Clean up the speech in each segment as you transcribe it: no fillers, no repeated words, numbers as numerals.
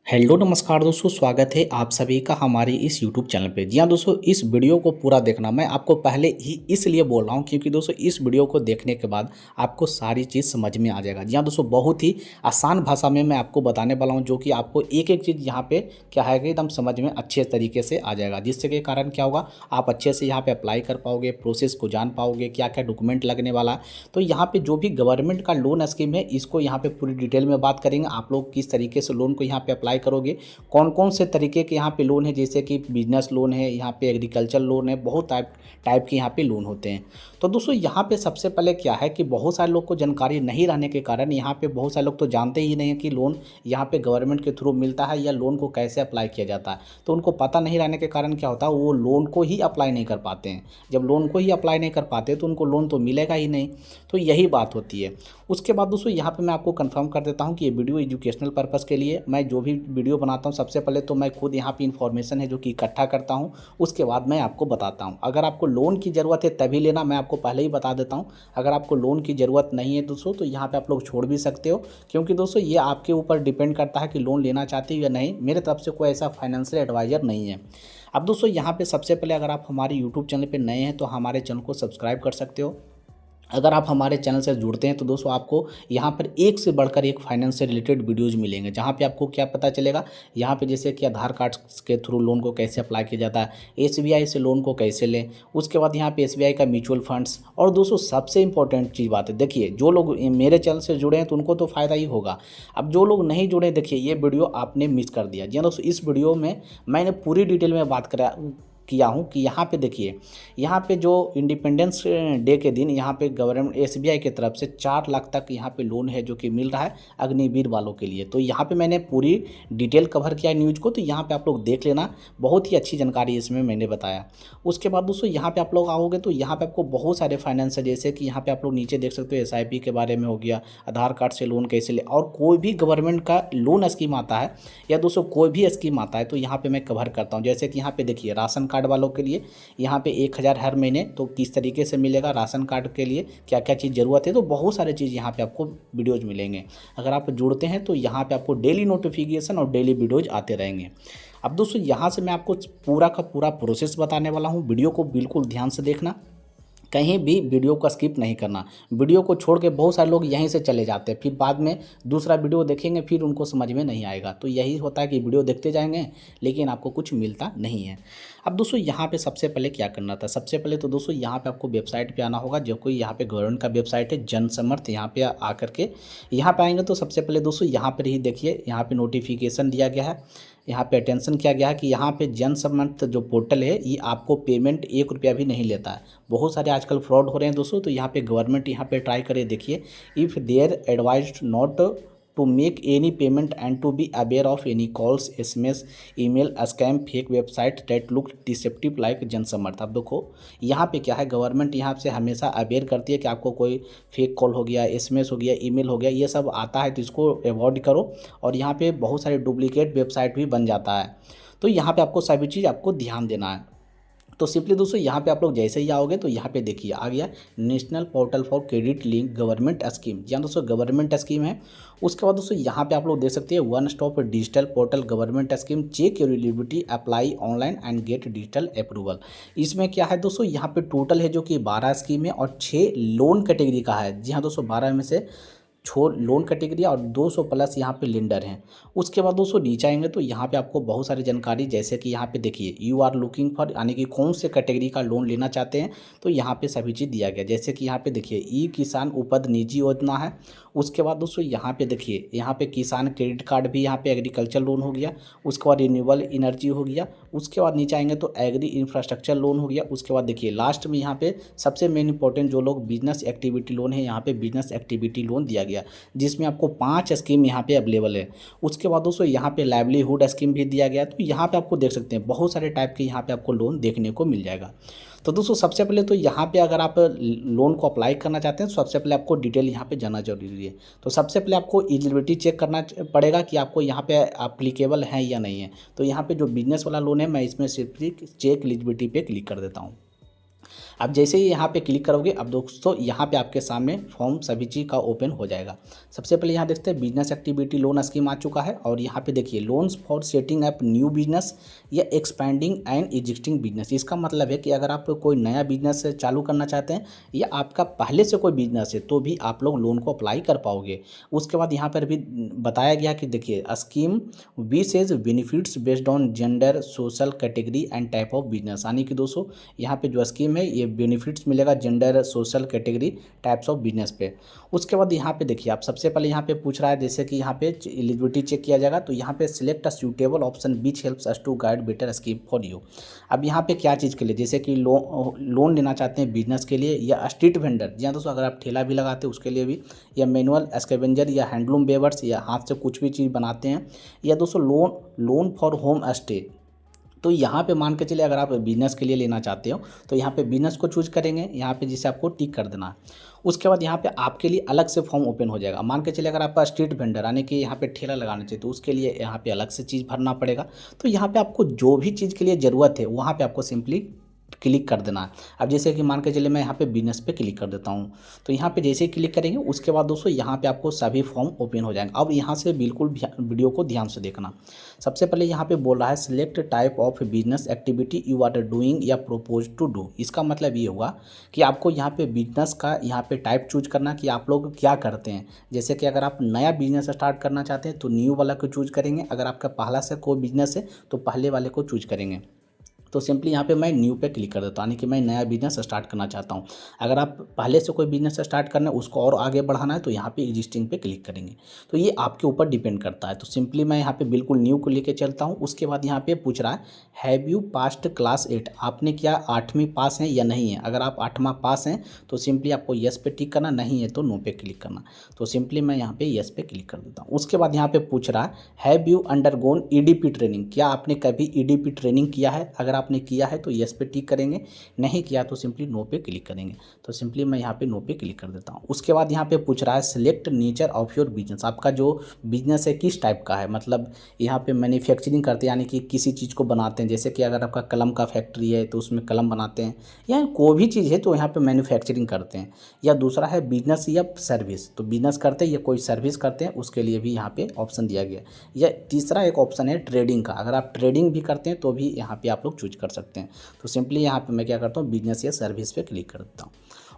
Hello नमस्कार दोस्तों, स्वागत है आप सभी का हमारे इस यूट्यूब चैनल पे। जी हाँ दोस्तों, इस वीडियो को पूरा देखना। मैं आपको पहले ही इसलिए बोल रहा हूँ क्योंकि दोस्तों इस वीडियो को देखने के बाद आपको सारी चीज़ समझ में आ जाएगा। जी हाँ दोस्तों, बहुत ही आसान भाषा में मैं आपको बताने वाला हूँ, जो कि आपको एक एक चीज़ यहाँ पे क्या है कि एकदम समझ में अच्छे तरीके से आ जाएगा, जिससे के कारण क्या होगा, आप अच्छे से यहाँ पे अप्लाई कर पाओगे, प्रोसेस को जान पाओगे, क्या क्या डॉक्यूमेंट लगने वाला है। तो यहाँ पे जो भी गवर्नमेंट का लोन स्कीम है, इसको यहाँ पे पूरी डिटेल में बात करेंगे। आप लोग किस तरीके से लोन को यहाँ पे अप्लाई करोगे, कौन कौन से तरीके के यहाँ पे लोन है, जैसे कि बिजनेस लोन है, यहाँ पे एग्रीकल्चर लोन है, बहुत टाइप के यहाँ पे लोन होते हैं। तो दोस्तों यहाँ पे सबसे पहले क्या है कि बहुत सारे लोग को जानकारी नहीं रहने के कारण यहाँ पे बहुत सारे लोग तो जानते ही नहीं है कि लोन यहाँ पे गवर्नमेंट के थ्रू मिलता है या लोन को कैसे अप्लाई किया जाता है। तो उनको पता नहीं रहने के कारण क्या होता है, वो लोन को ही अप्लाई नहीं कर पाते हैं। जब लोन को ही अप्लाई नहीं कर पाते तो उनको लोन तो मिलेगा ही नहीं। तो यही बात होती है। उसके बाद दोस्तों यहाँ पे मैं आपको कंफर्म कर देता हूँ कि ये वीडियो एजुकेशनल पर्पज़ के लिए, मैं जो भी वीडियो बनाता हूँ सबसे पहले तो मैं खुद यहाँ पे इन्फॉर्मेशन है जो कि इकट्ठा करता हूँ, उसके बाद मैं आपको बताता हूँ। अगर आपको लोन की ज़रूरत है तभी लेना, मैं आपको पहले ही बता देता हूँ। अगर आपको लोन की ज़रूरत नहीं है दोस्तों तो यहाँ पे आप लोग छोड़ भी सकते हो, क्योंकि दोस्तों ये आपके ऊपर डिपेंड करता है कि लोन लेना चाहते हो या नहीं। मेरे तरफ से कोई ऐसा फाइनेंशियल एडवाइज़र नहीं है। अब दोस्तों यहाँ पे सबसे पहले अगर आप हमारे यूट्यूब चैनल पर नए हैं तो हमारे चैनल को सब्सक्राइब कर सकते हो। अगर आप हमारे चैनल से जुड़ते हैं तो दोस्तों आपको यहाँ पर एक से बढ़कर एक फाइनेंस से रिलेटेड वीडियोज़ मिलेंगे, जहाँ पे आपको क्या पता चलेगा, यहाँ पे जैसे कि आधार कार्ड के थ्रू लोन को कैसे अप्लाई किया जाता है, एसबीआई से लोन को कैसे लें, उसके बाद यहाँ पे एसबीआई का म्यूचुअल फंड्स। और दोस्तों सबसे इंपॉर्टेंट चीज़ बात है, देखिए जो लोग मेरे चैनल से जुड़े हैं तो उनको तो फ़ायदा ही होगा। अब जो लोग नहीं जुड़े, देखिए ये वीडियो आपने मिस कर दिया। जी हाँ दोस्तों, इस वीडियो में मैंने पूरी डिटेल में बात किया हूँ कि यहाँ पे देखिए, यहाँ पे जो इंडिपेंडेंस डे के दिन यहाँ पे गवर्नमेंट एसबीआई की तरफ से 4 लाख तक यहाँ पे लोन है जो कि मिल रहा है अग्निवीर वालों के लिए। तो यहाँ पे मैंने पूरी डिटेल कवर किया है न्यूज़ को, तो यहाँ पे आप लोग देख लेना, बहुत ही अच्छी जानकारी इसमें मैंने बताया। उसके बाद दोस्तों यहाँ पे आप लोग आओगे तो यहाँ पे आपको बहुत सारे फाइनेंस है, जैसे कि यहाँ पे आप लोग नीचे देख सकते हो एसआईपी के बारे में हो गया, आधार कार्ड से लोन कैसे ले, और कोई भी गवर्नमेंट का लोन स्कीम आता है या दोस्तों कोई भी स्कीम आता है तो यहाँ पे मैं कवर करता हूँ। जैसे कि यहाँ पे देखिए राशन कार्ड वालों के लिए यहाँ पे 1000 हर महीने, तो किस तरीके से मिलेगा, राशन कार्ड के लिए क्या क्या चीज़ ज़रूरत है, तो बहुत सारे चीज़ यहाँ पे आपको वीडियोज़ मिलेंगे। अगर आप जुड़ते हैं तो यहाँ पे आपको डेली नोटिफिकेशन और डेली वीडियोज़ आते रहेंगे। अब दोस्तों यहाँ से मैं आपको पूरा का पूरा प्रोसेस बताने वाला हूँ, वीडियो को बिल्कुल ध्यान से देखना, कहीं भी वीडियो को स्किप नहीं करना। वीडियो को छोड़ के बहुत सारे लोग यहीं से चले जाते हैं, फिर बाद में दूसरा वीडियो देखेंगे फिर उनको समझ में नहीं आएगा। तो यही होता है कि वीडियो देखते जाएंगे लेकिन आपको कुछ मिलता नहीं है। अब दोस्तों यहाँ पे सबसे पहले क्या करना था, सबसे पहले तो दोस्तों यहाँ पे आपको वेबसाइट पे आना होगा, जो कोई यहाँ पे गवर्नमेंट का वेबसाइट है जनसमर्थ। यहाँ पे आकर के यहाँ पे आएंगे तो सबसे पहले दोस्तों यहाँ पर ही देखिए, यहाँ पे नोटिफिकेशन दिया गया है, यहाँ पे अटेंशन किया गया है कि यहाँ पे जनसमर्थ जो पोर्टल है ये आपको पेमेंट 1 रुपया भी नहीं लेता है। बहुत सारे आजकल फ्रॉड हो रहे हैं दोस्तों, तो यहाँ पे गवर्नमेंट यहाँ पे ट्राई करे, देखिए, if they're advised not to make any payment and to be aware of any calls, SMS, email, scam, fake website that look deceptive like Jansamarth. अब देखो यहाँ पे क्या है, गवर्नमेंट यहाँ से हमेशा अवेयर करती है कि आपको कोई फेक कॉल हो गया, एसएमएस हो गया, ईमेल हो गया, ये सब आता है तो इसको अवॉइड करो। और यहाँ पे बहुत सारे डुप्लीकेट वेबसाइट भी बन जाता है, तो यहाँ पे आपको सभी चीज़ आपको ध्यान देना है। तो सिंपली दोस्तों यहाँ पे आप लोग जैसे ही आओगे तो यहाँ पे देखिए आ गया national portal for credit link government scheme. यहाँ दोस्तों गवर्नमेंट स्कीम है। उसके बाद दोस्तों यहाँ पे आप लोग देख सकते हैं one stop digital portal government scheme, check your eligibility, apply online and get digital approval. इसमें क्या है दोस्तों, यहाँ पे टोटल है जो कि 12 स्कीम है और 6 लोन कैटेगरी का है। जी हाँ दोस्तों, 12 में से लोन कैटेगरी और 200 प्लस यहाँ पे लेंडर हैं। उसके बाद दोस्तों नीचे आएंगे तो यहाँ पे आपको बहुत सारी जानकारी, जैसे कि यहाँ पे देखिए यू आर लुकिंग फॉर, यानी कि कौन से कैटेगरी का लोन लेना चाहते हैं, तो यहाँ पे सभी चीज़ दिया गया। जैसे कि यहाँ पे देखिए ई किसान उपद निजी योजना है। उसके बाद दोस्तों यहाँ पे देखिए, यहाँ पे किसान क्रेडिट कार्ड भी, यहाँ पे एग्रीकल्चर लोन हो गया, उसके बाद रिन्यूएबल एनर्जी हो गया, उसके बाद नीचे आएंगे तो एग्री इंफ्रास्ट्रक्चर लोन हो गया। उसके बाद देखिए लास्ट में यहाँ पे सबसे मेन इंपॉर्टेंट जो लोग बिजनेस एक्टिविटी लोन है, यहाँ पे बिजनेस एक्टिविटी लोन दिया गया, जिसमें आपको 5 स्कीम यहाँ पे अवेलेबल है। उसके बाद दोस्तों यहाँ पे लाइवलीहुड स्कीम भी दिया गया है। तो यहाँ पे आपको देख सकते हैं बहुत सारे टाइप के यहाँ पे आपको लोन देखने को मिल जाएगा। तो दोस्तों सबसे पहले तो यहाँ पे अगर आप लोन को अप्लाई करना चाहते हैं तो सबसे पहले आपको डिटेल यहाँ पे जाना जरूरी है। तो सबसे पहले आपको एलिजिबिलिटी चेक करना पड़ेगा कि आपको यहाँ पे अप्लीकेबल है या नहीं है। तो यहाँ पे जो बिजनेस वाला लोन है, मैं इसमें सिर्फ चेक एलिजिबिलिटी पे क्लिक कर देता हूँ। अब जैसे ही यहाँ पे क्लिक करोगे, अब दोस्तों यहाँ पे आपके सामने फॉर्म सभी चीज़ का ओपन हो जाएगा। सबसे पहले यहाँ देखते हैं बिजनेस एक्टिविटी लोन स्कीम आ चुका है, और यहाँ पे देखिए loans for setting up new business या एक्सपेंडिंग एंड एग्जिस्टिंग बिजनेस। इसका मतलब है कि अगर आप कोई नया बिजनेस चालू करना चाहते हैं या आपका पहले से कोई बिजनेस है तो भी आप लोग लोन को अप्लाई कर पाओगे। उसके बाद यहाँ पर भी बताया गया कि देखिए scheme wise benefits based on gender, social category and type of business. यानी कि दोस्तों यहाँ पे जो स्कीम है ये बेनिफिट्स मिलेगा gender, social category, types of business पे। उसके बाद यहाँ पे देखिए आप सबसे पहले यहाँ पे पूछ रहा है जैसे कि यहाँ पे एलिजिबिलिटी चेक किया जाएगा, तो यहाँ पे select a suitable option which helps us to guide better scheme for you. अब यहाँ पे क्या चीज़ के लिए, जैसे कि लोन लेना चाहते हैं बिजनेस के लिए, या स्ट्रीट वेंडर, या दोस्तों अगर आप ठेला भी लगाते हैं उसके लिए भी, या मैनुअल स्कैवेंजर, या हैंडलूम वेवर्स, या हाथ से कुछ भी चीज़ बनाते हैं, या दोस्तों लोन फॉर होम स्टे। तो यहाँ पे मान के चलिए अगर आप बिज़नेस के लिए लेना चाहते हो तो यहाँ पे बिज़नेस को चूज करेंगे, यहाँ पे जिसे आपको टिक कर देना है। उसके बाद यहाँ पे आपके लिए अलग से फॉर्म ओपन हो जाएगा। मान के चलिए अगर आपका स्ट्रीट वेंडर यानी कि यहाँ पे ठेला लगाना चाहिए तो उसके लिए यहाँ पे अलग से चीज़ भरना पड़ेगा। तो यहाँ पे आपको जो भी चीज़ के लिए ज़रूरत है वहाँ पे आपको सिंपली क्लिक कर देना है। अब जैसे कि मान के चलिए मैं यहाँ पे बिजनेस पे क्लिक कर देता हूँ, तो यहाँ पे जैसे ही क्लिक करेंगे उसके बाद दोस्तों यहाँ पे आपको सभी फॉर्म ओपन हो जाएंगे। अब यहाँ से बिल्कुल वीडियो को ध्यान से देखना। सबसे पहले यहाँ पे बोल रहा है select type of business activity you are doing या प्रोपोज टू डू। इसका मतलब ये होगा कि आपको यहाँ पे बिजनेस का यहाँ पे टाइप चूज करना कि आप लोग क्या करते हैं। जैसे कि अगर आप नया बिजनेस स्टार्ट करना चाहते हैं तो न्यू वाला को चूज करेंगे, अगर आपका पहला से कोई बिजनेस है तो पहले वाले को चूज करेंगे। तो सिंपली यहाँ पे मैं न्यू पे क्लिक कर देता हूँ, यानी कि मैं नया बिजनेस स्टार्ट करना चाहता हूँ। अगर आप पहले से कोई बिजनेस स्टार्ट करना है उसको और आगे बढ़ाना है तो यहाँ पे एग्जिस्टिंग पे क्लिक करेंगे। तो ये आपके ऊपर डिपेंड करता है। तो सिंपली मैं यहाँ पे बिल्कुल न्यू को लेके चलता हूँ। उसके बाद यहाँ पे पूछ रहा है हैव यू पास्ट क्लास 8, आपने क्या 8वीं पास है या नहीं है। अगर आप 8वां पास हैं तो सिंपली आपको येस पे टिक करना, नहीं है तो नो पे क्लिक करना। तो सिंपली मैं यहाँ पे येस पे क्लिक कर देता हूँ। उसके बाद यहाँ पे पूछ रहा है have you undergone EDP training, क्या आपने कभी ईडीपी ट्रेनिंग किया है। अगर आपने किया है तो येस पे टिक करेंगे, नहीं किया तो सिंपली नो पे क्लिक करेंगे। तो सिंपली मैं यहाँ पे नो पे क्लिक कर देता हूँ। उसके बाद यहाँ पे पूछ रहा है select nature of your business, आपका जो बिजनेस है किस टाइप का है। मतलब यहाँ पे मैन्युफैक्चरिंग करते हैं यानी कि किसी चीज़ को बनाते हैं, जैसे कि अगर आपका कलम का फैक्ट्री है तो उसमें कलम बनाते हैं, या कोई भी चीज़ है तो यहाँ पे मैन्युफैक्चरिंग करते हैं। या दूसरा है बिजनेस या सर्विस, तो बिजनेस करते हैं या कोई सर्विस करते हैं उसके लिए भी यहाँ पे ऑप्शन दिया गया। या तीसरा एक ऑप्शन है ट्रेडिंग का, अगर आप ट्रेडिंग भी करते हैं तो भी यहाँ पे आप लोग चूज कर सकते हैं। तो सिंपली यहाँ पे मैं क्या करता हूँ बिजनेस या सर्विस पे क्लिक कर देता हूँ।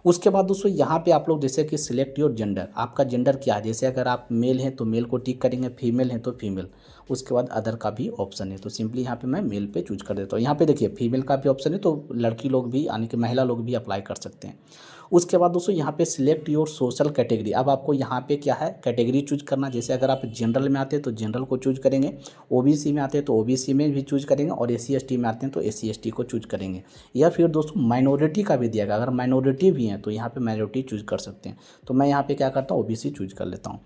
उसके बाद दोस्तों यहाँ पे आप लोग जैसे कि सिलेक्ट योर जेंडर, आपका जेंडर क्या है। जैसे अगर आप मेल हैं तो मेल को टिक करेंगे, फीमेल हैं तो फीमेल। उसके बाद अदर का भी ऑप्शन है, तो सिंपली यहाँ पे मैं मेल पे चूज कर देता हूँ। यहाँ पे देखिए फीमेल का भी ऑप्शन है तो लड़की लोग भी यानी कि महिला लोग भी अप्लाई कर सकते हैं। उसके बाद दोस्तों यहाँ पे सिलेक्ट योर सोशल कैटेगरी, अब आपको यहाँ पे क्या है कैटेगरी चूज करना। जैसे अगर आप जनरल में आते हैं तो जनरल को चूज करेंगे, ओबीसी में आते हैं तो ओबीसी में भी चूज करेंगे, और एससी एसटी में आते हैं तो एससी एसटी को चूज करेंगे। या फिर दोस्तों माइनॉरिटी का भी दिया गया, अगर माइनॉरिटी भी हैं तो यहाँ पे माइनॉरिटी चूज कर सकते हैं। तो मैं यहाँ पे क्या करता हूँ ओबीसी चूज कर लेता हूँ।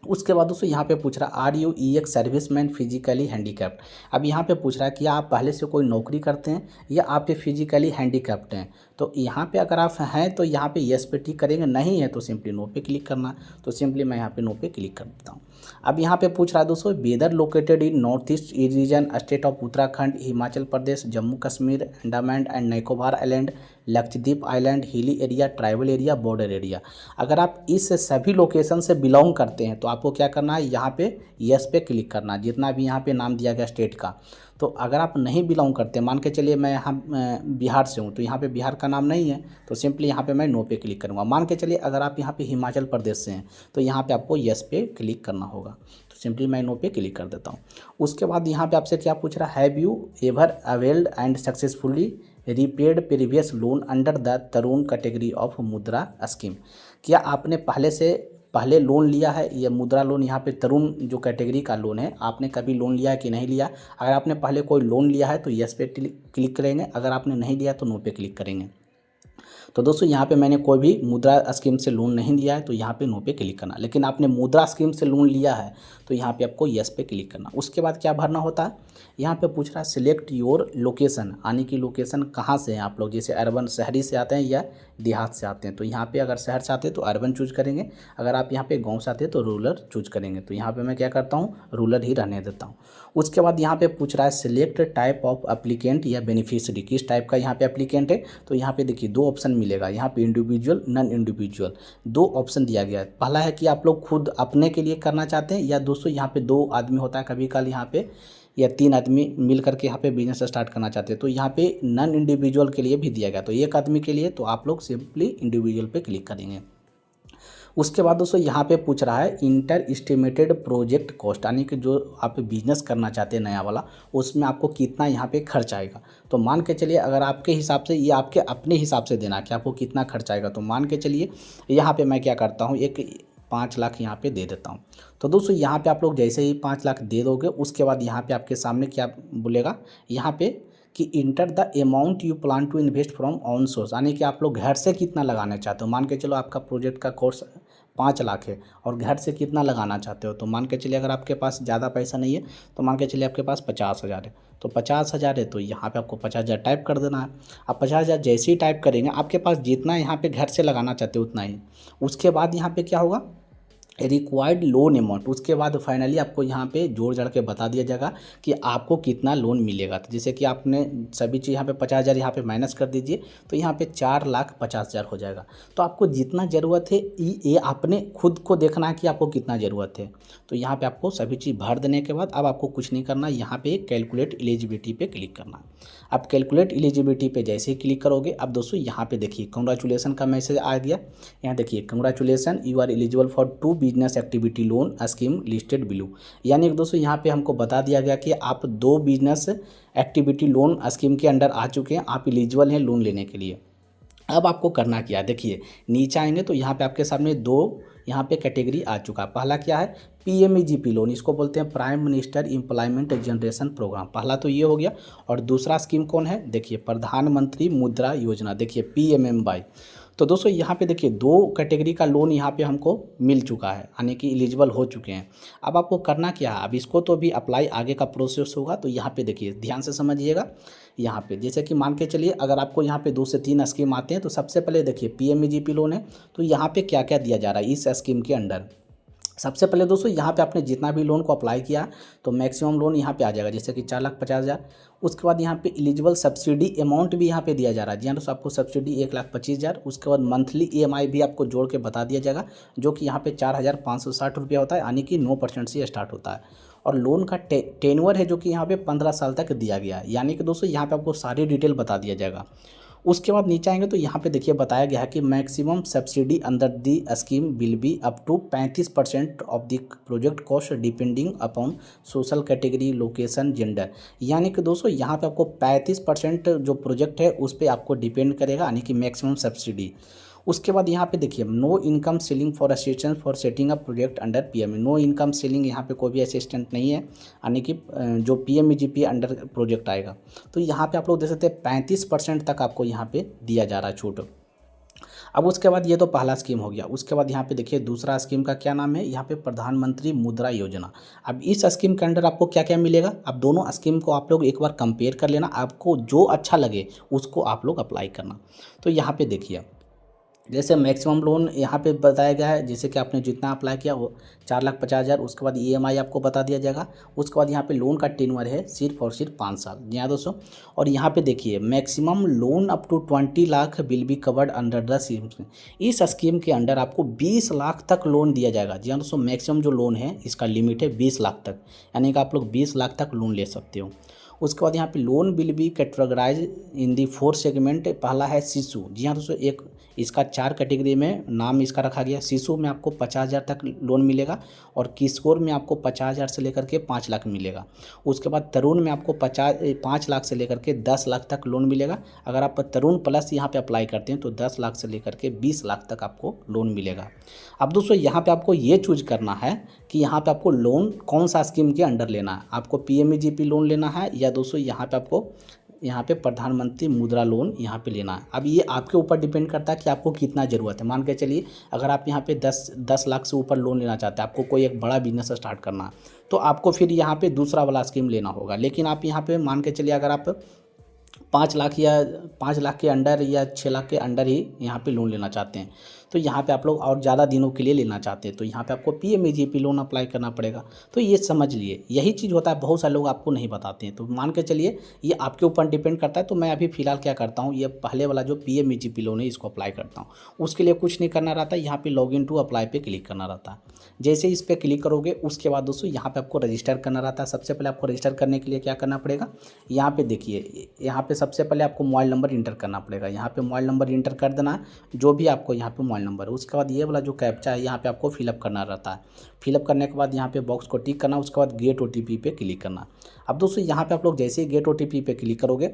उसके बाद दोस्तों यहाँ पे पूछ रहा है आर यू ई एक सर्विसमैन फिजिकली हैंडीकैप्ड। अब यहाँ पे पूछ रहा है कि आप पहले से कोई नौकरी करते हैं या आप फिजिकली हैंडीकैप्ड हैं। तो यहाँ पे अगर आप हैं तो यहाँ पे येस पे टिक करेंगे, नहीं है तो सिंपली नो पे क्लिक करना। तो सिंपली मैं यहाँ पे नो पे क्लिक कर देता हूँ। अब यहाँ पे पूछ रहा है दोस्तों whether located in north east region state of Uttarakhand, Himachal Pradesh, Jammu Kashmir, Andaman and Nicobar island, Lakshadweep island, hilly area, tribal area, border area. अगर आप इस सभी लोकेशन से बिलोंग करते हैं तो आपको क्या करना है यहाँ पे यस पे क्लिक करना, जितना भी यहाँ पे नाम दिया गया स्टेट का। तो अगर आप नहीं बिलोंग करते, मान के चलिए मैं यहाँ बिहार से हूँ तो यहाँ पे बिहार का नाम नहीं है तो सिंपली यहाँ पे मैं नो पे क्लिक करूँगा। मान के चलिए अगर आप यहाँ पे हिमाचल प्रदेश से हैं तो यहाँ पे आपको यस पे क्लिक करना होगा। तो सिंपली मैं नो पे क्लिक कर देता हूँ। उसके बाद यहाँ पे आपसे क्या पूछ रहा है have you ever availed and successfully repaid previous loan under the Tarun category of मुद्रा स्कीम। क्या आपने पहले लोन लिया है, ये मुद्रा लोन यहाँ पे तरुण जो कैटेगरी का लोन है, आपने कभी लोन लिया है कि नहीं लिया। अगर आपने पहले कोई लोन लिया है तो यस पे क्लिक करेंगे, अगर आपने नहीं लिया तो नो पे क्लिक करेंगे। तो दोस्तों यहाँ पे मैंने कोई भी मुद्रा स्कीम से लोन नहीं लिया है तो यहाँ पे नो पे क्लिक करना। लेकिन आपने मुद्रा स्कीम से लोन लिया है तो यहाँ पे आपको यस पे क्लिक करना। उसके बाद क्या भरना होता है, यहाँ पे पूछ रहा है सिलेक्ट योर लोकेशन, यानी कि लोकेशन कहाँ से हैं आप लोग, जैसे अर्बन शहरी से आते हैं या देहात से आते हैं। तो यहाँ पे अगर शहर से आते हैं तो अर्बन चूज करेंगे, अगर आप यहाँ पे गाँव से आते हैं तो रूरल चूज करेंगे। तो यहाँ पे मैं क्या करता हूँ, रूरल ही रहने देता हूँ। उसके बाद यहाँ पे पूछ रहा है सिलेक्ट टाइप ऑफ एप्लीकेंट या बेनिफिशियरी, किस टाइप का यहाँ पे एप्लीकेंट है। तो यहाँ पे देखिए 2 ऑप्शन मिलेगा, यहाँ पे इंडिविजुअल नॉन इंडिविजुअल 2 ऑप्शन दिया गया है। पहला है कि आप लोग खुद अपने के लिए करना चाहते हैं, या दोस्तों यहाँ पे 2 आदमी होता है कभी कल यहाँ पे, या 3 आदमी मिल करके यहाँ पे बिजनेस स्टार्ट करना चाहते हैं। तो यहाँ पे नॉन इंडिविजुअल के लिए भी दिया गया, तो 1 आदमी के लिए तो आप लोग सिंपली इंडिविजुअल पे क्लिक करेंगे। उसके बाद दोस्तों यहाँ पे पूछ रहा है इंटर एस्टिमेटेड प्रोजेक्ट कॉस्ट, यानी कि जो आप बिजनेस करना चाहते हैं नया वाला, उसमें आपको कितना यहाँ पे खर्च आएगा। तो मान के चलिए अगर आपके हिसाब से, ये आपके अपने हिसाब से देना कि आपको कितना खर्च आएगा। तो मान के चलिए यहाँ पे मैं क्या करता हूँ, एक 5 लाख यहाँ पे दे देता हूँ। तो दोस्तों यहाँ पे आप लोग जैसे ही 5 लाख दे दोगे, उसके बाद यहाँ पे आपके सामने क्या बोलेगा, यहाँ पे कि enter the amount you plan to invest from own source, यानी कि आप लोग घर से कितना लगाना चाहते हो। मान के चलो आपका प्रोजेक्ट का कोर्स 5 लाख है और घर से कितना लगाना चाहते हो। तो मान के चलिए अगर आपके पास ज़्यादा पैसा नहीं है तो मान के चलिए आपके पास 50,000 है, तो 50,000 है तो यहाँ पे आपको 50,000 टाइप कर देना है। आप 50,000 जैसे ही टाइप करेंगे, आपके पास जितना यहाँ पे घर से लगाना चाहते हो उतना ही। उसके बाद यहाँ पे क्या होगा, रिक्वायर्ड लोन अमाउंट, उसके बाद फाइनली आपको यहाँ पे जोड़ जड़ के बता दिया जाएगा कि आपको कितना लोन मिलेगा। तो जैसे कि आपने सभी चीज़ यहाँ पे 50,000 यहाँ पे माइनस कर दीजिए तो यहाँ पे 4,50,000 हो जाएगा। तो आपको जितना ज़रूरत है ये आपने खुद को देखना है कि आपको कितना ज़रूरत है। तो यहाँ पे आपको सभी चीज़ भर देने के बाद अब आपको कुछ नहीं करना, यहाँ पे कैलकुलेट एलिजिबिलिटी पे क्लिक करना। अब कैलकुलेट एलिजिबिलिटी पे जैसे ही क्लिक करोगे, अब दोस्तों यहाँ पे देखिए कंग्रेचुलेसन का मैसेज आ गया। यहाँ देखिए congratulation you are eligible for 2 business activity loan scheme listed below, यानी कि दोस्तों यहाँ पे हमको बता दिया गया कि आप 2 बिजनेस एक्टिविटी लोन स्कीम के अंडर आ चुके हैं, आप एलिजिबल हैं लोन लेने के लिए। अब आपको करना क्या है, देखिए नीचे आएंगे तो यहाँ पे आपके सामने 2 यहाँ पे कैटेगरी आ चुका है। पहला क्या है, पीएमईजीपी लोन, इसको बोलते हैं prime minister employment generation programme. पहला तो ये हो गया। और दूसरा स्कीम कौन है, देखिए प्रधानमंत्री मुद्रा योजना, देखिए पीएमएमवाई। तो दोस्तों यहाँ पे देखिए 2 कैटेगरी का लोन यहाँ पे हमको मिल चुका है, यानी कि एलिजिबल हो चुके हैं। अब आपको करना क्या है, अब इसको तो भी अप्लाई आगे का प्रोसेस होगा। तो यहाँ पे देखिए ध्यान से समझिएगा। यहाँ पे जैसे कि मान के चलिए अगर आपको यहाँ पे 2 से 3 स्कीम आते हैं, तो सबसे पहले देखिए पीएमईजीपी लोन है, तो यहाँ पे क्या क्या दिया जा रहा है इस स्कीम के अंडर। सबसे पहले दोस्तों यहाँ पे आपने जितना भी लोन को अप्लाई किया तो मैक्सिमम लोन यहाँ पे आ जाएगा, जैसे कि 4,50,000। उसके बाद यहाँ पे एलिजिबल सब्सिडी अमाउंट भी यहाँ पे दिया जा रहा है। जी हाँ दोस्तों, आपको सब्सिडी 1,25,000। उसके बाद मंथली ईएमआई भी आपको जोड़ के बता दिया जाएगा, जो कि यहाँ पे 4,560 रुपया होता है, यानी कि 9% से स्टार्ट होता है। और लोन का टेन्योर है जो कि यहाँ पे 15 साल तक दिया गया है, यानी कि दोस्तों यहाँ पे आपको सारी डिटेल बता दिया जाएगा। उसके बाद नीचे आएंगे तो यहाँ पे देखिए बताया गया है कि maximum subsidy under the scheme will be up to 35% of the project cost depending upon social category location gender, यानी कि दोस्तों यहाँ पे आपको 35% जो प्रोजेक्ट है उस पर आपको डिपेंड करेगा, यानी कि मैक्सिमम सब्सिडी। उसके बाद यहाँ पे देखिए no income ceiling for assistant for setting up project under PM, no income ceiling, यहाँ पे कोई भी असिस्टेंट नहीं है, यानी कि जो पीएमईजीपी अंडर प्रोजेक्ट आएगा। तो यहाँ पे आप लोग देख सकते हैं 35% तक आपको यहाँ पे दिया जा रहा है छूट। अब उसके बाद ये तो पहला स्कीम हो गया। उसके बाद यहाँ पे देखिए दूसरा स्कीम का क्या नाम है, यहाँ पे प्रधानमंत्री मुद्रा योजना। अब इस स्कीम के अंडर आपको क्या क्या मिलेगा, अब दोनों स्कीम को आप लोग एक बार कंपेयर कर लेना, आपको जो अच्छा लगे उसको आप लोग अप्लाई करना। तो यहाँ पे देखिए जैसे मैक्सिमम लोन यहाँ पे बताया गया है, जैसे कि आपने जितना अप्लाई किया वो 4,50,000। उसके बाद ईएमआई आपको बता दिया जाएगा। उसके बाद यहाँ पे लोन का टेन्योर है सिर्फ और सिर्फ 5 साल, जी हाँ दोस्तों। और यहाँ पे देखिए maximum loan up to 20 lakh will be covered under the scheme. इस स्कीम के अंडर आपको 20 लाख तक लोन दिया जाएगा। जी हाँ दोस्तों, मैक्सिमम जो लोन है इसका लिमिट है 20 लाख तक, यानी कि आप लोग 20 लाख तक लोन ले सकते हो। उसके बाद यहाँ पे loan will be categorize in the 4 segment. पहला है शिशु, जी हाँ दोस्तों, एक इसका 4 कैटेगरी में नाम इसका रखा गया। शिशु में आपको 50,000 तक लोन मिलेगा, और किशोर में आपको 50,000 से लेकर के 5 लाख मिलेगा। उसके बाद तरुण में आपको 5 लाख से लेकर के 10 लाख तक लोन मिलेगा। अगर आप तरुण प्लस यहाँ पे अप्लाई करते हैं तो 10 लाख से लेकर के 20 लाख तक आपको लोन मिलेगा। अब दोस्तों यहाँ पे आपको ये चूज करना है कि यहाँ पे आपको लोन कौन सा स्कीम के अंडर लेना है, आपको पीएमईजीपी लोन लेना है या दोस्तों यहाँ पे आपको यहाँ पे प्रधानमंत्री मुद्रा लोन यहाँ पे लेना है। अब ये आपके ऊपर डिपेंड करता है कि आपको कितना ज़रूरत है। मान के चलिए अगर आप यहाँ पे 10 लाख से ऊपर लोन लेना चाहते हैं, आपको कोई एक बड़ा बिजनेस स्टार्ट करना है, तो आपको फिर यहाँ पे दूसरा वाला स्कीम लेना होगा। लेकिन आप यहाँ पे मान के चलिए अगर आप 5 लाख या 5 लाख के अंडर या 6 लाख के अंडर ही यहाँ पे लोन लेना चाहते हैं, तो यहाँ पे आप लोग और ज़्यादा दिनों के लिए लेना चाहते हैं, तो यहाँ पे आपको पीएमएजीपी लोन अप्लाई करना पड़ेगा। तो ये समझ लिए, यही चीज़ होता है, बहुत सारे लोग आपको नहीं बताते हैं। तो मान के चलिए ये आपके ऊपर डिपेंड करता है। तो मैं अभी फ़िलहाल क्या करता हूँ, ये पहले वाला जो पीएमएजीपी लोन है इसको अप्लाई करता हूँ। उसके लिए कुछ नहीं करना रहता है, यहाँ पर लॉगिन टू अप्लाई पे क्लिक करना रहता है। जैसे इस पर क्लिक करोगे उसके बाद दोस्तों यहाँ पे आपको रजिस्टर करना रहता है। सबसे पहले आपको रजिस्टर करने के लिए क्या करना पड़ेगा, यहाँ पे देखिए, यहाँ पे सबसे पहले आपको मोबाइल नंबर इंटर करना पड़ेगा। यहाँ पे मोबाइल नंबर इंटर कर देना है, जो भी आपको यहाँ पे मोबाइल नंबर है। उसके बाद ये वाला जो कैप्चा है यहाँ पे आपको फिलअप करना रहता है। फिलअप करने के बाद यहाँ पे बॉक्स को टिक करना, उसके बाद गेट ओटीपी पे क्लिक करना। अब दोस्तों यहाँ पे आप लोग जैसे ही गेट ओटीपी पे क्लिक करोगे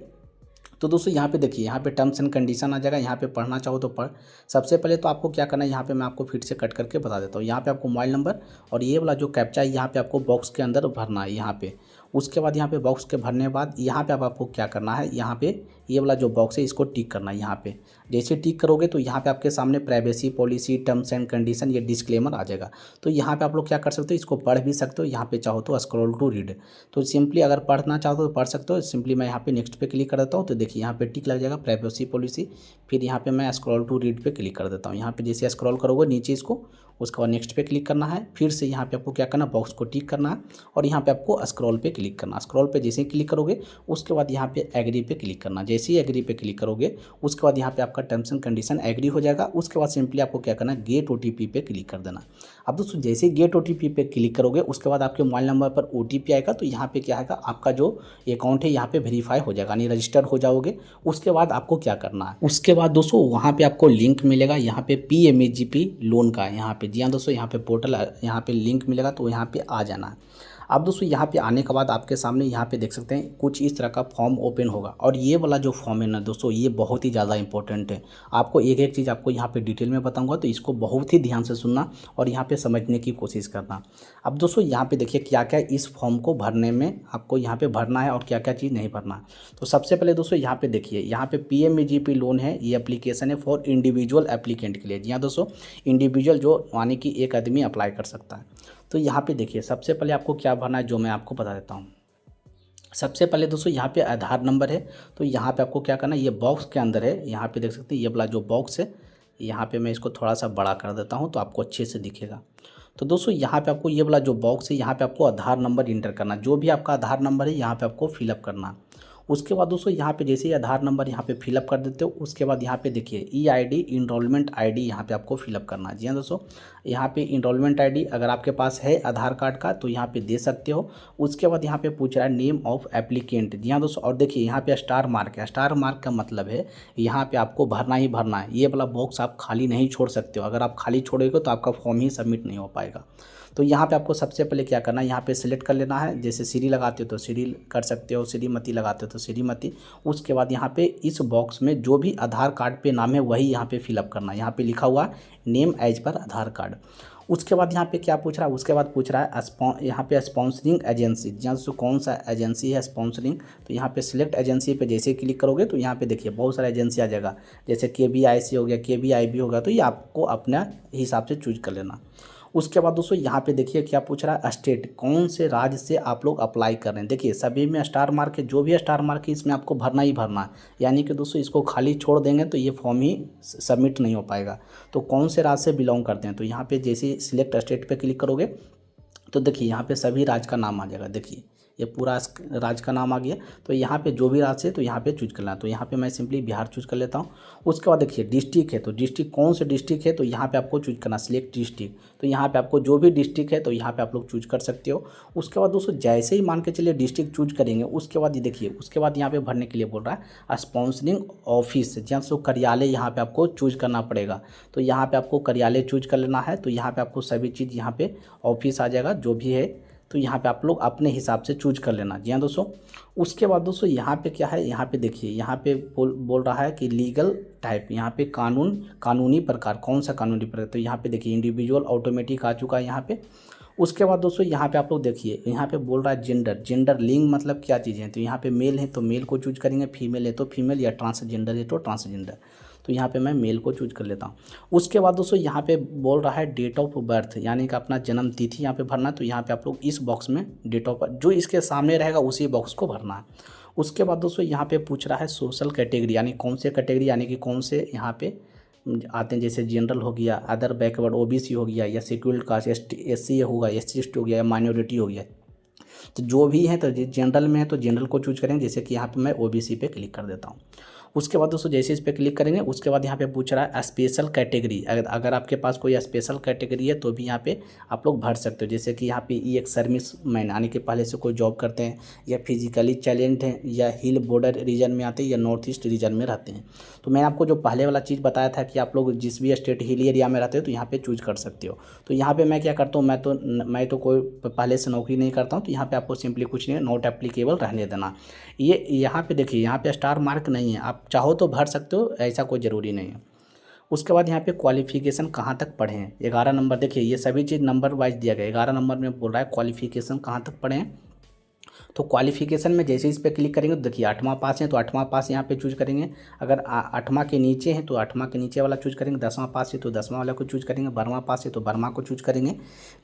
तो दोस्तों यहाँ पे देखिए, यहाँ पे टर्म्स एंड कंडीशन आ जाएगा। यहाँ पे पढ़ना चाहो तो पढ़। सबसे पहले तो आपको क्या करना है, यहाँ पे मैं आपको फिर से कट करके बता देता हूँ। यहाँ पे आपको मोबाइल नंबर और ये वाला जो कैप्चा है यहाँ पे आपको बॉक्स के अंदर भरना है यहाँ पे। उसके बाद यहाँ पे बॉक्स के भरने के बाद यहाँ पे आपको क्या करना है, यहाँ पे ये वाला जो बॉक्स है इसको टिक करना है। यहाँ पे जैसे टिक करोगे तो यहाँ पे आपके सामने privacy policy, terms and condition, ये डिस्क्लेमर आ जाएगा। तो यहाँ पे आप लोग क्या कर सकते हो, इसको पढ़ भी सकते हो। यहाँ पे चाहो तो स्क्रॉल टू रीड, तो सिंपली अगर पढ़ना चाहो तो पढ़ सकते हो। सिंपली मैं यहाँ पे नेक्स्ट पे क्लिक कर देता हूँ, तो देखिए यहाँ पे टिक लग जाएगा प्राइवेसी पॉलिसी। फिर यहाँ पे मैं स्क्रॉल टू रीड पे क्लिक कर देता हूँ। यहाँ पे जैसे स्क्रॉल करोगे नीचे इसको, उसके बाद नेक्स्ट पे क्लिक करना है। फिर से यहाँ पे आपको क्या करना है, बॉक्स को टिक करना है और यहाँ पे आपको स्क्रॉल पे क्लिक करना है। स्क्रॉल पे जैसे ही क्लिक करोगे उसके बाद यहाँ पे एग्री पे क्लिक करना। जैसे ही एग्री पे क्लिक करोगे उसके बाद यहाँ पे आपका टर्म्स एंड कंडीशन एग्री हो जाएगा। उसके बाद सिंपली आपको क्या करना है, गेट ओटीपी पे क्लिक कर देना। अब दोस्तों जैसे ही गेट ओटीपी पे क्लिक करोगे उसके बाद आपके मोबाइल नंबर पर ओटीपी आएगा। तो यहाँ पे क्या आएगा, आपका जो अकाउंट है यहाँ पे वेरीफाई हो जाएगा, यानी रजिस्टर हो जाओगे। उसके बाद आपको क्या करना है, उसके बाद दोस्तों वहाँ पे आपको लिंक मिलेगा यहाँ पे पीएमएजीपी लोन का। यहाँ पे जी हाँ दोस्तों, यहाँ पे पोर्टल, यहाँ पे लिंक मिलेगा, तो यहाँ पे आ जाना है। अब दोस्तों यहाँ पे आने के बाद आपके सामने यहाँ पे देख सकते हैं कुछ इस तरह का फॉर्म ओपन होगा। और ये वाला जो फॉर्म है ना दोस्तों, ये बहुत ही ज़्यादा इंपॉर्टेंट है। आपको एक एक चीज़ आपको यहाँ पे डिटेल में बताऊंगा, तो इसको बहुत ही ध्यान से सुनना और यहाँ पे समझने की कोशिश करना। अब दोस्तों यहाँ पे देखिए क्या क्या इस फॉर्म को भरने में आपको यहाँ पे भरना है और क्या क्या चीज़ नहीं भरना है। तो सबसे पहले दोस्तों यहाँ पे देखिए, यहाँ पे पीएमएजीपी लोन है, ये एप्लीकेशन है फॉर इंडिविजुअल एप्लीकेंट के लिए। जी हाँ दोस्तों, इंडिविजुअल जो यानी कि एक आदमी अप्लाई कर सकता है। तो यहाँ पे देखिए सबसे पहले आपको क्या भरना है, जो मैं आपको बता देता हूँ। सबसे पहले दोस्तों यहाँ पे आधार नंबर है, तो यहाँ पे आपको क्या करना है, ये बॉक्स के अंदर है, यहाँ पे देख सकते हैं ये वाला जो बॉक्स है, यहाँ पे मैं इसको थोड़ा सा बड़ा कर देता हूँ तो आपको अच्छे से दिखेगा। तो दोस्तों यहाँ पे आपको ये वाला जो बॉक्स है, यहाँ पे आपको आधार नंबर इंटर करना, जो भी आपका आधार नंबर है यहाँ पे आपको फिलअप करना। उसके बाद दोस्तों यहाँ पे जैसे ही आधार नंबर यहाँ पे फिलअप कर देते हो, उसके बाद यहाँ पे देखिए EID इनरोलमेंट ID यहाँ पे आपको फिलअप करना है। जी हाँ दोस्तों, यहाँ पे इनरोलमेंट ID अगर आपके पास है आधार कार्ड का तो यहाँ पे दे सकते हो। उसके बाद यहाँ पे पूछ रहा है नेम ऑफ एप्लीकेंट। जी हाँ दोस्तों, और देखिए यहाँ पे स्टार मार्क है। स्टार मार्क का मतलब है यहाँ पे आपको भरना ही भरना है, ये वाला बॉक्स आप खाली नहीं छोड़ सकते हो। अगर आप खाली छोड़ोगे तो आपका फॉर्म ही सबमिट नहीं हो पाएगा। तो यहाँ पे आपको सबसे पहले क्या करना है, यहाँ पे सिलेक्ट कर लेना है। जैसे श्री लगाते हो तो श्री कर सकते हो, श्रीमती लगाते हो तो श्रीमती। उसके बाद यहाँ पे इस बॉक्स में जो भी आधार कार्ड पे नाम है वही यहाँ पे फिलअप करना है। यहाँ पे लिखा हुआ नेम एज पर आधार कार्ड। उसके बाद यहाँ पे क्या पूछ रहा है, उसके बाद पूछ रहा है यहाँ पे स्पॉन्सरिंग एजेंसी। जहाँ से कौन सा एजेंसी है स्पॉन्सरिंग, तो यहाँ पे सिलेक्ट एजेंसी पे जैसे क्लिक करोगे तो यहाँ पे देखिए बहुत सारा एजेंसी आ जाएगा। जैसे KVIC हो गया, KVIB होगा, तो ये आपको अपना हिसाब से चूज कर लेना। उसके बाद दोस्तों यहाँ पे देखिए क्या पूछ रहा है, स्टेट, कौन से राज्य से आप लोग अप्लाई कर रहे हैं। देखिए सभी में स्टार मार्क है, जो भी स्टार मार्क है इसमें आपको भरना ही भरना है। यानी कि दोस्तों इसको खाली छोड़ देंगे तो ये फॉर्म ही सबमिट नहीं हो पाएगा। तो कौन से राज्य से बिलोंग करते हैं, तो यहाँ पे जैसे सिलेक्ट स्टेट पे क्लिक करोगे तो देखिए यहाँ पे सभी राज्य का नाम आ जाएगा। देखिए ये पूरा राज्य का नाम आ गया। तो यहाँ पे जो भी राज्य है तो यहाँ पे चूज करना है। तो यहाँ पे मैं सिंपली बिहार चूज कर लेता हूँ। उसके बाद देखिए डिस्ट्रिक्ट है, तो डिस्ट्रिक्ट कौन से डिस्ट्रिक्ट है तो यहाँ पे आपको चूज करना सिलेक्ट डिस्ट्रिक्ट। तो यहाँ पे आपको जो भी डिस्ट्रिक्ट है तो यहाँ पे आप लोग चूज कर सकते हो। उसके बाद दोस्तों जैसे ही मान के चलिए डिस्ट्रिक्ट चूज करेंगे, उसके बाद ये देखिए उसके बाद यहाँ पे भरने के लिए बोल रहा है स्पॉन्सरिंग ऑफिस, जहाँ से कार्यालय यहाँ पे आपको चूज करना पड़ेगा। तो यहाँ पे आपको कार्यालय चूज कर लेना है। तो यहाँ पे आपको सभी चीज़ यहाँ पे ऑफिस आ जाएगा जो भी है, तो यहाँ पे आप लोग अपने हिसाब से चूज कर लेना। जी हाँ दोस्तों, उसके बाद दोस्तों यहाँ पे क्या है, यहाँ पे देखिए यहाँ पे बोल रहा है कि लीगल टाइप, यहाँ पे कानूनी प्रकार, कौन सा कानूनी प्रकार, तो यहाँ पे देखिए इंडिविजुअल ऑटोमेटिक आ चुका है यहाँ पे। उसके बाद दोस्तों यहाँ पे आप लोग देखिए, यहाँ पे बोल रहा है जेंडर। जेंडर लिंग मतलब क्या चीज़ें हैं, तो यहाँ पे मेल है तो मेल को चूज करेंगे, फीमेल है तो फीमेल, या ट्रांसजेंडर है तो ट्रांसजेंडर। तो यहाँ पे मैं मेल को चूज कर लेता हूँ। उसके बाद दोस्तों यहाँ पे बोल रहा है डेट ऑफ बर्थ, यानी कि अपना जन्म तिथि यहाँ पे भरना है। तो यहाँ पे आप लोग इस बॉक्स में डेट ऑफ बर्थ जो इसके सामने रहेगा उसी बॉक्स को भरना है। उसके बाद दोस्तों यहाँ पे पूछ रहा है सोशल कैटेगरी, यानी कौन से कैटेगरी, यानी कि कौन से यहाँ पे आते हैं, जैसे जनरल हो गया, अदर बैकवर्ड ओबीसी हो गया, या शेड्यूल्ड कास्ट एससी होगा, एससी एसटी हो गया, या माइनॉरिटी हो गया। तो जो भी है तो जनरल में है तो जनरल को चूज करेंगे, जैसे कि यहाँ पे मैं ओबीसी पे क्लिक कर देता हूँ। उसके बाद दोस्तों जैसे इस पर क्लिक करेंगे उसके बाद यहाँ पे पूछ रहा है स्पेशल कैटेगरी। अगर आपके पास कोई स्पेशल कैटेगरी है तो भी यहाँ पे आप लोग भर सकते हो, जैसे कि यहाँ पे ई एक सर्विस मैन, यानी कि पहले से कोई जॉब करते हैं, या फिजिकली चैलेंज हैं, या हिल बॉर्डर रीजन में आते हैं, या नॉर्थ ईस्ट रीजन में रहते हैं। तो मैंने आपको जो पहले वाला चीज़ बताया था कि आप लोग जिस भी स्टेट हिल एरिया में रहते हो तो यहाँ पे चूज कर सकते हो। तो यहाँ पे मैं क्या करता हूँ, मैं तो कोई पहले से नौकरी नहीं करता हूँ, तो यहाँ पे आपको सिंपली कुछ नहीं, नॉट एप्लीकेबल रहने देना। ये यहाँ पे देखिए, यहाँ पे स्टार मार्क नहीं है, आप चाहो तो भर सकते हो, ऐसा कोई ज़रूरी नहीं है। उसके बाद यहाँ पे क्वालिफिकेशन कहाँ तक पढ़े हैं, 11 नंबर, देखिए ये सभी चीज़ नंबर वाइज दिया गया है। 11 नंबर में बोल रहा है क्वालिफिकेशन कहाँ तक पढ़े हैं। तो क्वालिफिकेशन में जैसे इस पर क्लिक करेंगे तो देखिए 8वां पास है तो 8वां पास यहाँ पे चूज करेंगे। अगर 8वां के नीचे है तो 8वां के नीचे वाला चूज करेंगे। 10वां पास है तो 10वां वाला को चूज करेंगे। 12वां पास है तो 12वां को चूज करेंगे।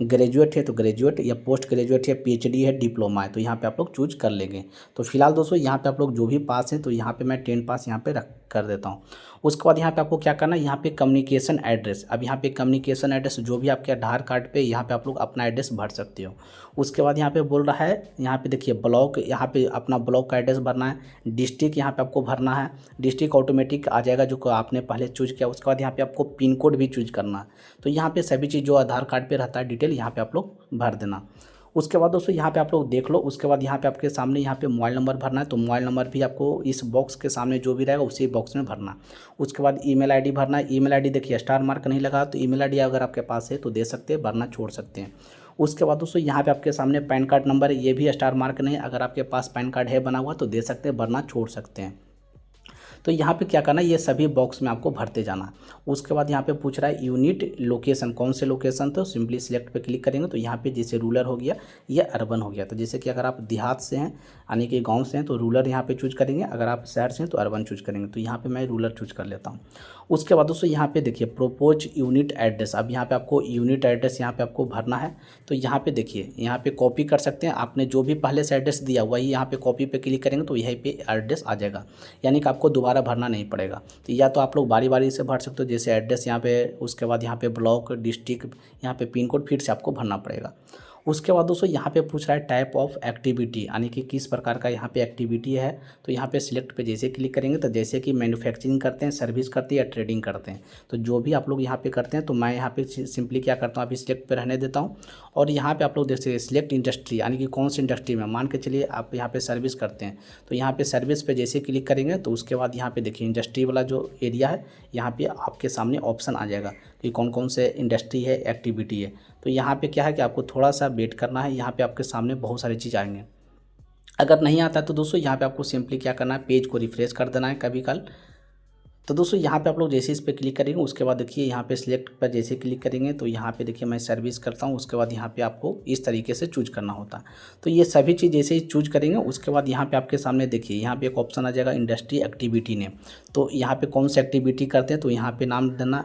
ग्रेजुएट है तो ग्रेजुएट, या पोस्ट ग्रेजुएट है, पीएचडी है, डिप्लोमा है, तो यहाँ पे आप लोग चूज कर लेंगे। तो फिलहाल दोस्तों यहाँ पे आप लोग जो भी पास हैं तो यहाँ पे मैं 10 पास यहाँ पे रख कर देता हूँ। उसके बाद यहाँ पे आपको क्या करना है, यहाँ पे कम्युनिकेशन एड्रेस। अब यहाँ पे कम्युनिकेशन एड्रेस जो भी आपके आधार कार्ड पे यहाँ पे आप लोग अपना एड्रेस भर सकते हो। उसके बाद यहाँ पे बोल रहा है, यहाँ पे देखिए ब्लॉक, यहाँ पे अपना ब्लॉक का एड्रेस भरना है। डिस्ट्रिक्ट यहाँ पे आपको भरना है, डिस्ट्रिक्ट ऑटोमेटिक आ जाएगा जो आपने पहले चूज किया। उसके बाद यहाँ पे आपको पिन कोड भी चूज करना है। तो यहाँ पे सभी चीज़ जो आधार कार्ड पे रहता है डिटेल यहाँ पे आप लोग भर देना। उसके बाद दोस्तों यहाँ पे आप लोग देख लो। उसके बाद यहाँ पे आपके सामने यहाँ पे मोबाइल नंबर भरना है, तो मोबाइल नंबर भी आपको इस बॉक्स के सामने जो भी रहेगा उसी बॉक्स में भरना। उसके बाद ईमेल आईडी भरना है। ईमेल आईडी देखिए स्टार मार्क नहीं लगा, तो ईमेल आईडी अगर आपके पास है तो दे सकते हैं, वरना छोड़ सकते हैं। उसके बाद दोस्तों यहाँ पे आपके सामने पैन कार्ड नंबर है, ये भी स्टार मार्क नहीं, अगर आपके पास पैन कार्ड है बना हुआ तो दे सकते हैं, वरना छोड़ सकते हैं। तो यहाँ पे क्या करना है, ये सभी बॉक्स में आपको भरते जाना। उसके बाद यहाँ पे पूछ रहा है यूनिट लोकेशन, कौन से लोकेशन, तो सिंपली सिलेक्ट पे क्लिक करेंगे तो यहाँ पे जैसे रूरल हो गया या अर्बन हो गया। तो जैसे कि अगर आप देहात से हैं यानी कि गांव से हैं तो रूरल यहाँ पे चूज करेंगे, अगर आप शहर से हैं तो अर्बन चूज करेंगे। तो यहाँ पे मैं रूरल चूज कर लेता हूँ। उसके बाद दोस्तों यहाँ पे देखिए प्रोपोज यूनिट एड्रेस। अब यहाँ पे आपको यूनिट एड्रेस यहाँ पे आपको भरना है। तो यहाँ पे देखिए, यहाँ पे कॉपी कर सकते हैं, आपने जो भी पहले से एड्रेस दिया वही यहाँ पे कॉपी पे क्लिक करेंगे तो यहीं पे एड्रेस आ जाएगा, यानी कि आपको दोबारा भरना नहीं पड़ेगा। तो या तो आप लोग बारी बारी से भर सकते हो, जैसे एड्रेस यहाँ पे, उसके बाद यहाँ पे ब्लॉक, डिस्ट्रिक्ट, यहाँ पे पिन कोड फिर से आपको भरना पड़ेगा। उसके बाद दोस्तों यहाँ पे पूछ रहा है टाइप ऑफ एक्टिविटी, यानी कि किस प्रकार का यहाँ पे एक्टिविटी है। तो यहाँ पे सिलेक्ट पे जैसे क्लिक करेंगे तो जैसे कि मैन्युफैक्चरिंग करते हैं, सर्विस करते हैं, या ट्रेडिंग करते हैं, तो जो भी आप लोग यहाँ पे करते हैं, तो मैं यहाँ पे सिंपली क्या करता हूँ, अभी सिलेक्ट पे रहने देता हूँ। और यहाँ पे आप लोग देख सकते हैं सिलेक्ट इंडस्ट्री, यानी कि कौन सी इंडस्ट्री में, मान के चलिए आप यहाँ पे सर्विस करते हैं तो यहाँ पे सर्विस पे जैसे क्लिक करेंगे तो उसके बाद यहाँ पे देखिए इंडस्ट्री वाला जो एरिया है यहाँ पे आपके सामने ऑप्शन आ जाएगा कि कौन कौन से इंडस्ट्री है, एक्टिविटी है। तो यहाँ पे क्या है कि आपको थोड़ा सा वेट करना है, यहाँ पे आपके सामने बहुत सारी चीज़ आएंगे। अगर नहीं आता तो दोस्तों यहाँ पे आपको सिंपली क्या करना है, पेज को रिफ्रेश कर देना है कभी कल। तो दोस्तों यहाँ पे आप लोग जैसे इस पे क्लिक करेंगे उसके बाद देखिए यहाँ पे सिलेक्ट पर जैसे क्लिक करेंगे तो यहाँ पे देखिए मैं सर्विस करता हूँ। उसके बाद यहाँ पे आपको इस तरीके से चूज करना होता है। तो ये सभी चीज़ जैसे ही चूज करेंगे उसके बाद यहाँ पे आपके सामने देखिए यहाँ पे एक ऑप्शन आ जाएगा इंडस्ट्री एक्टिविटी नेम। तो यहाँ पे कौन सी एक्टिविटी करते हैं तो यहाँ पे नाम देना,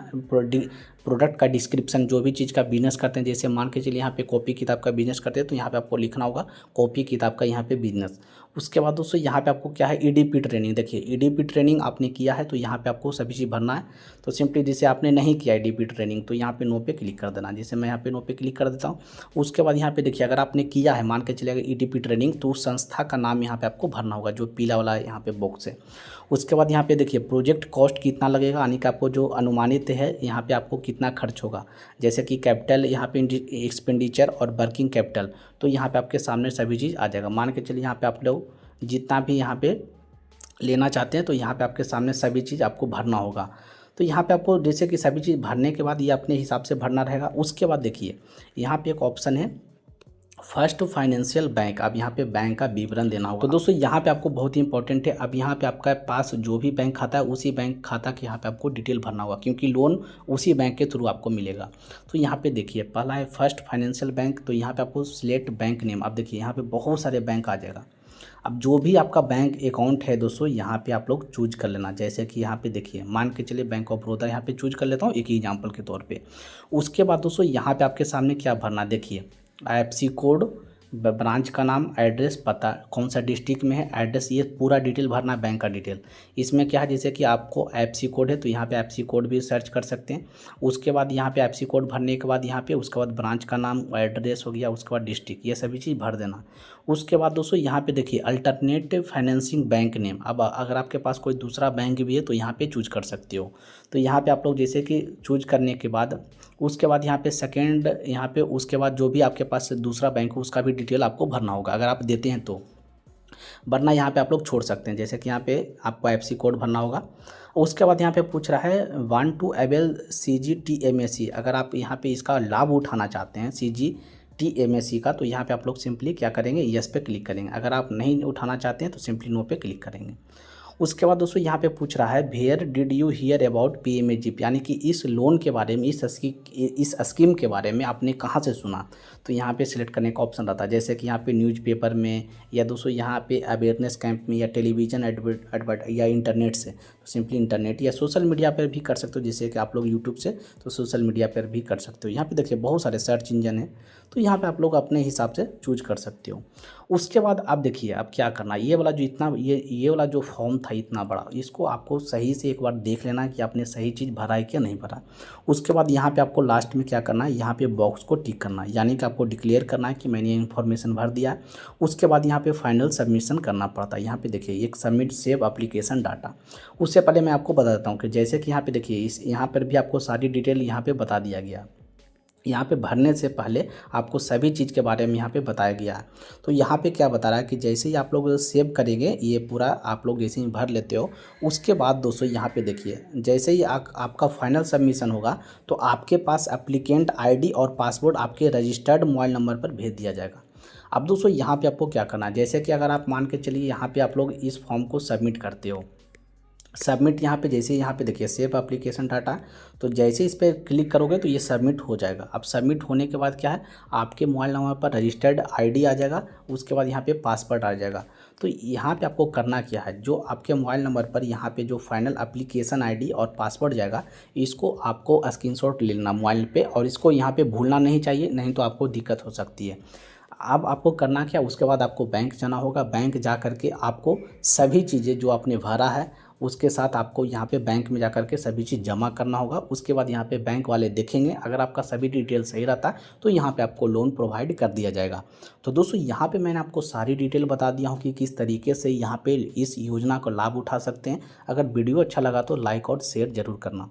प्रोडक्ट का डिस्क्रिप्शन, जो भी चीज़ का बिजनेस करते हैं, जैसे मान के चलिए यहाँ पे कॉपी किताब का बिजनेस करते हैं तो यहाँ पे आपको लिखना होगा कॉपी किताब का यहाँ पे बिजनेस। उसके बाद दोस्तों यहाँ पे आपको क्या है, ईडीपी ट्रेनिंग। देखिए ईडीपी ट्रेनिंग आपने किया है तो यहाँ पे आपको सभी चीज़ भरना है। तो सिंपली जैसे आपने नहीं किया ईडीपी ट्रेनिंग तो यहाँ पे नो पे क्लिक कर देना, जैसे मैं यहाँ पे नो पे क्लिक कर देता हूँ। उसके बाद यहाँ पे देखिए अगर आपने किया है, मान के चलिएगा ईडीपी ट्रेनिंग, तो उस संस्था का नाम यहाँ पे आपको भरना होगा जो पीला वाला यहाँ पे बॉक्स है। उसके बाद यहाँ पे देखिए प्रोजेक्ट कॉस्ट कितना लगेगा, यानी कि आपको जो अनुमानित है यहाँ पे आपको कितना खर्च होगा, जैसे कि कैपिटल यहाँ पे एक्सपेंडिचर और वर्किंग कैपिटल। तो यहाँ पे आपके सामने सभी चीज़ आ जाएगा। मान के चलिए यहाँ पे आप लोग जितना भी यहाँ पे लेना चाहते हैं तो यहाँ पे आपके सामने सभी चीज़ आपको भरना होगा। तो यहाँ पे आपको जैसे कि सभी चीज़ भरने के बाद ये अपने हिसाब से भरना रहेगा। उसके बाद देखिए यहाँ पे एक ऑप्शन है फर्स्ट फाइनेंशियल बैंक, अब यहाँ पे बैंक का विवरण देना होगा। तो दोस्तों यहाँ पे आपको बहुत ही इंपॉर्टेंट है, अब यहाँ पे आपका पास जो भी बैंक खाता है उसी बैंक खाता के यहाँ पे आपको डिटेल भरना होगा, क्योंकि लोन उसी बैंक के थ्रू आपको मिलेगा। तो यहाँ पे देखिए पहला है फर्स्ट फाइनेंशियल बैंक, तो यहाँ पे आपको सिलेक्ट बैंक नेम, अब देखिए यहाँ पे बहुत सारे बैंक आ जाएगा। अब जो भी आपका बैंक अकाउंट है दोस्तों यहाँ पे आप लोग चूज कर लेना, जैसे कि यहाँ पे देखिए मान के चलिए बैंक ऑफ बड़ौदा यहाँ पे चूज कर लेता हूँ एक एग्जांपल के तौर पे। उसके बाद दोस्तों यहाँ पे आपके सामने क्या भरना, देखिए आईएफएससी कोड, ब्रांच का नाम, एड्रेस, पता, कौन सा डिस्ट्रिक्ट में है, एड्रेस, ये पूरा डिटेल भरना है बैंक का डिटेल। इसमें क्या है जैसे कि आपको आईएफएससी कोड है तो यहाँ पे आईएफएससी कोड भी सर्च कर सकते हैं। उसके बाद यहाँ पे आईएफएससी कोड भरने के बाद यहाँ पे उसके बाद ब्रांच का नाम, एड्रेस हो गया, उसके बाद डिस्ट्रिक्ट, ये सभी चीज़ भर देना। उसके बाद दोस्तों यहाँ पे देखिए अल्टरनेटिव फाइनेंसिंग बैंक नेम, अब अगर आपके पास कोई दूसरा बैंक भी है तो यहाँ पे चूज कर सकते हो। तो यहाँ पे आप लोग जैसे कि चूज करने के बाद उसके बाद यहाँ पे सेकेंड, यहाँ पे उसके बाद जो भी आपके पास दूसरा बैंक हो उसका भी डिटेल आपको भरना होगा अगर आप देते हैं तो, वरना यहाँ पे आप लोग छोड़ सकते हैं। जैसे कि यहाँ पे आपको आईएफएससी कोड भरना होगा। उसके बाद यहाँ पे पूछ रहा है वांट टू अवेल CGTMSE, अगर आप यहाँ पे इसका लाभ उठाना चाहते हैं CGTMSE का, तो यहाँ पे आप लोग सिंपली क्या करेंगे, यस पे क्लिक करेंगे। अगर आप नहीं उठाना चाहते हैं तो सिंपली नो पे क्लिक करेंगे। उसके बाद दोस्तों यहाँ पे पूछ रहा है where did you hear about PMAGP, यानी कि इस लोन के बारे में, इस स्कीम के बारे में आपने कहाँ से सुना। तो यहाँ पे सिलेक्ट करने का ऑप्शन रहता है, जैसे कि यहाँ पे न्यूज़पेपर में, या दोस्तों यहाँ पे अवेयरनेस कैंप में, या टेलीविज़न एडवर्ट या इंटरनेट से, तो सिंपली इंटरनेट, या सोशल मीडिया पर भी कर सकते हो, जैसे कि आप लोग यूट्यूब से, तो सोशल मीडिया पर भी कर सकते हो। यहाँ पे देखिए बहुत सारे सर्च इंजन है, तो यहाँ पे आप लोग अपने हिसाब से चूज कर सकते हो। उसके बाद आप देखिए अब क्या करना, ये वाला जो इतना ये वाला जो फॉर्म था इतना बड़ा, इसको आपको सही से एक बार देख लेना कि आपने सही चीज़ भरा है क्या नहीं भरा। उसके बाद यहाँ पे आपको लास्ट में क्या करना है, यहाँ पे बॉक्स को टिक करना है, यानी कि आपको डिक्लेयर करना है कि मैंने ये इन्फॉर्मेशन भर दिया है। उसके बाद यहाँ पे फाइनल सबमिशन करना पड़ता है। यहाँ पे देखिए एक सबमिट सेव एप्लीकेशन डाटा। उससे पहले मैं आपको बता देता हूँ कि जैसे कि यहाँ पे देखिए यहाँ पर भी आपको सारी डिटेल यहाँ पे बता दिया गया। यहाँ पे भरने से पहले आपको सभी चीज़ के बारे में यहाँ पे बताया गया है। तो यहाँ पे क्या बता रहा है कि जैसे ही आप लोग सेव करेंगे, ये पूरा आप लोग जैसे ही भर लेते हो, उसके बाद दोस्तों यहाँ पे देखिए जैसे ही आपका फाइनल सबमिशन होगा तो आपके पास एप्लीकेंट आईडी और पासवर्ड आपके रजिस्टर्ड मोबाइल नंबर पर भेज दिया जाएगा। अब दोस्तों यहाँ पे आपको क्या करना है, जैसे कि अगर आप मान के चलिए यहाँ पे आप लोग इस फॉर्म को सबमिट करते हो, सबमिट यहाँ पे जैसे यहाँ पे देखिए सेव एप्लीकेशन डाटा, तो जैसे इस पर क्लिक करोगे तो ये सबमिट हो जाएगा। अब सबमिट होने के बाद क्या है, आपके मोबाइल नंबर पर रजिस्टर्ड आईडी आ जाएगा, उसके बाद यहाँ पे पासवर्ड आ जाएगा। तो यहाँ पे आपको करना क्या है, जो आपके मोबाइल नंबर पर यहाँ पे जो फाइनल एप्लीकेशन आईडी और पासवर्ड जाएगा, इसको आपको स्क्रीनशॉट ले लेना मोबाइल पे, और इसको यहाँ पे भूलना नहीं चाहिए, नहीं तो आपको दिक्कत हो सकती है। अब आपको करना क्या, उसके बाद आपको बैंक जाना होगा। बैंक जा करके आपको सभी चीज़ें जो आपने भरा है उसके साथ आपको यहाँ पे बैंक में जा करके सभी चीज़ जमा करना होगा। उसके बाद यहाँ पे बैंक वाले देखेंगे, अगर आपका सभी डिटेल सही रहता तो यहाँ पे आपको लोन प्रोवाइड कर दिया जाएगा। तो दोस्तों यहाँ पे मैंने आपको सारी डिटेल बता दिया हूँ कि किस तरीके से यहाँ पे इस योजना का लाभ उठा सकते हैं। अगर वीडियो अच्छा लगा तो लाइक और शेयर ज़रूर करना।